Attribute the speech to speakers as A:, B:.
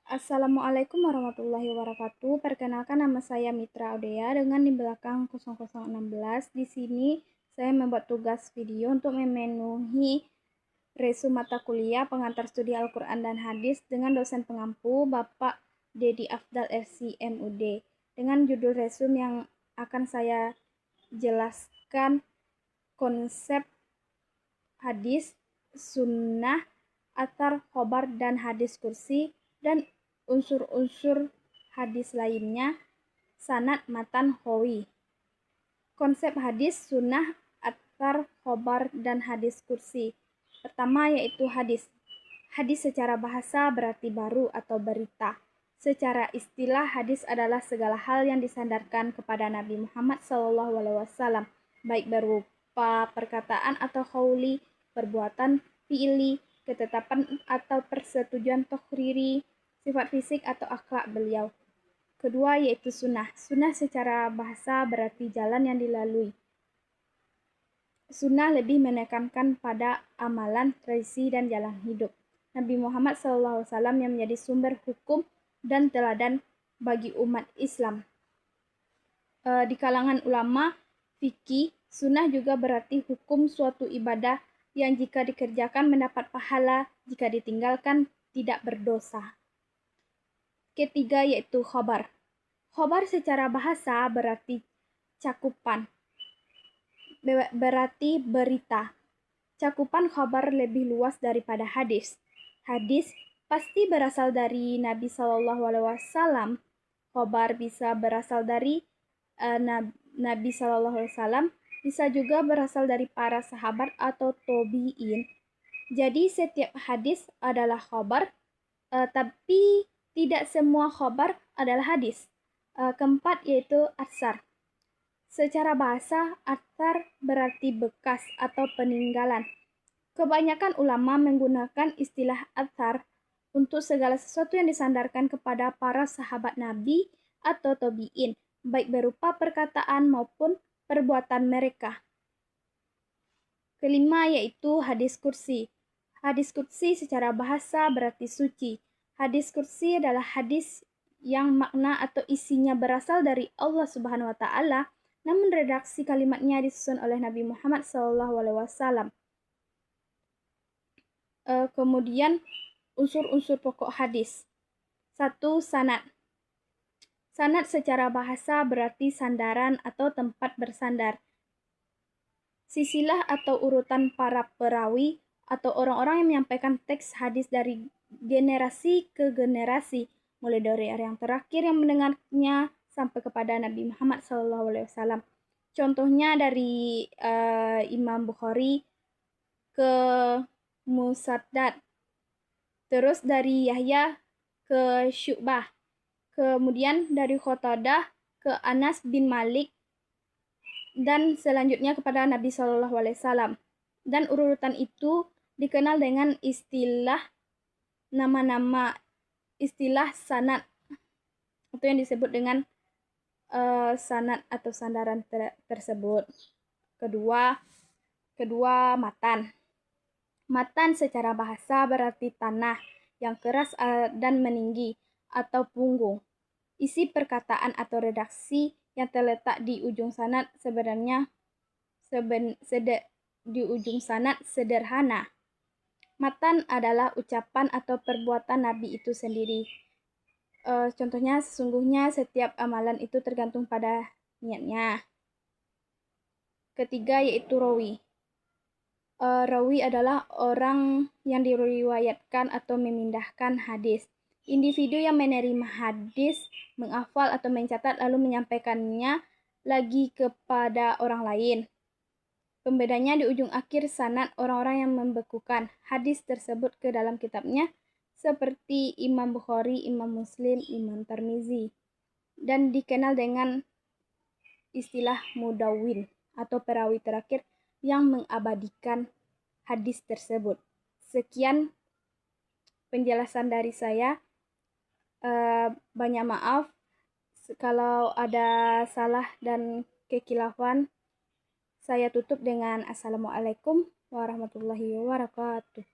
A: Assalamualaikum warahmatullahi wabarakatuh. Perkenalkan, nama saya Mitra Audea dengan di belakang 0016. Di sini saya membuat tugas video untuk memenuhi resu mata kuliah pengantar studi Al-Quran dan Hadis dengan dosen pengampu Bapak Dedi Afdal SC MUD. Dengan judul resum yang akan saya jelaskan konsep hadis, sunnah, athar, khobar, dan hadis kursi, dan unsur-unsur hadis lainnya, sanad, matan, rawi. Konsep hadis, sunnah, athar, khobar, dan hadis kursi. Pertama yaitu hadis. Hadis secara bahasa berarti baru atau berita. Secara istilah, hadis adalah segala hal yang disandarkan kepada Nabi Muhammad SAW, baik berupa perkataan atau qauli, perbuatan fi'ili, ketetapan atau persetujuan takriri, sifat fisik atau akhlak beliau. Kedua yaitu sunnah. Sunnah secara bahasa berarti jalan yang dilalui. Sunnah lebih menekankan pada amalan, tradisi, dan jalan hidup Nabi Muhammad SAW yang menjadi sumber hukum dan teladan bagi umat Islam. Di kalangan ulama fikih, sunnah juga berarti hukum suatu ibadah yang jika dikerjakan mendapat pahala, jika ditinggalkan tidak berdosa. Ketiga yaitu khobar. Khobar secara bahasa berarti cakupan, berarti berita. Cakupan khobar lebih luas daripada hadis. Hadis pasti berasal dari Nabi SAW. Khobar bisa berasal dari Nabi SAW, bisa juga berasal dari para sahabat atau tabi'in. Jadi setiap hadis adalah khobar, tapi tidak semua khobar adalah hadis. Keempat yaitu athar. Secara bahasa, athar berarti bekas atau peninggalan. Kebanyakan ulama menggunakan istilah athar untuk segala sesuatu yang disandarkan kepada para sahabat Nabi atau tabi'in, baik berupa perkataan maupun perbuatan mereka. Kelima yaitu hadis kursi. Hadis kursi secara bahasa berarti suci. Hadis kursi adalah hadis yang makna atau isinya berasal dari Allah Subhanahu wa Ta'ala, namun redaksi kalimatnya disusun oleh Nabi Muhammad SAW. Kemudian unsur-unsur pokok hadis. 1. Sanad. Sanad secara bahasa berarti sandaran atau tempat bersandar. Silsilah atau urutan para perawi atau orang-orang yang menyampaikan teks hadis dari generasi ke generasi, mulai dari yang terakhir yang mendengarnya sampai kepada Nabi Muhammad SAW. Contohnya dari Imam Bukhari ke Musaddad, terus dari Yahya ke Syu'bah, kemudian dari Qatadah ke Anas bin Malik, dan selanjutnya kepada Nabi SAW. Dan urutan itu dikenal dengan istilah nama-nama istilah sanad, atau yang disebut dengan sanad atau sandaran tersebut. Kedua matan. Matan secara bahasa berarti tanah yang keras dan meninggi atau punggung. Isi perkataan atau redaksi yang terletak di ujung sanad sederhana. Matan adalah ucapan atau perbuatan Nabi itu sendiri. Contohnya, sesungguhnya setiap amalan itu tergantung pada niatnya. Ketiga yaitu rawi. Rawi adalah orang yang diriwayatkan atau memindahkan hadis. Individu yang menerima hadis, menghafal atau mencatat lalu menyampaikannya lagi kepada orang lain. Pembedanya di ujung akhir sanad orang-orang yang membekukan hadis tersebut ke dalam kitabnya, seperti Imam Bukhari, Imam Muslim, Imam Tirmizi, dan dikenal dengan istilah mudawwin atau perawi terakhir yang mengabadikan hadis tersebut. Sekian penjelasan dari saya. Banyak maaf kalau ada salah dan kekilafan. Saya tutup dengan Assalamualaikum warahmatullahi wabarakatuh.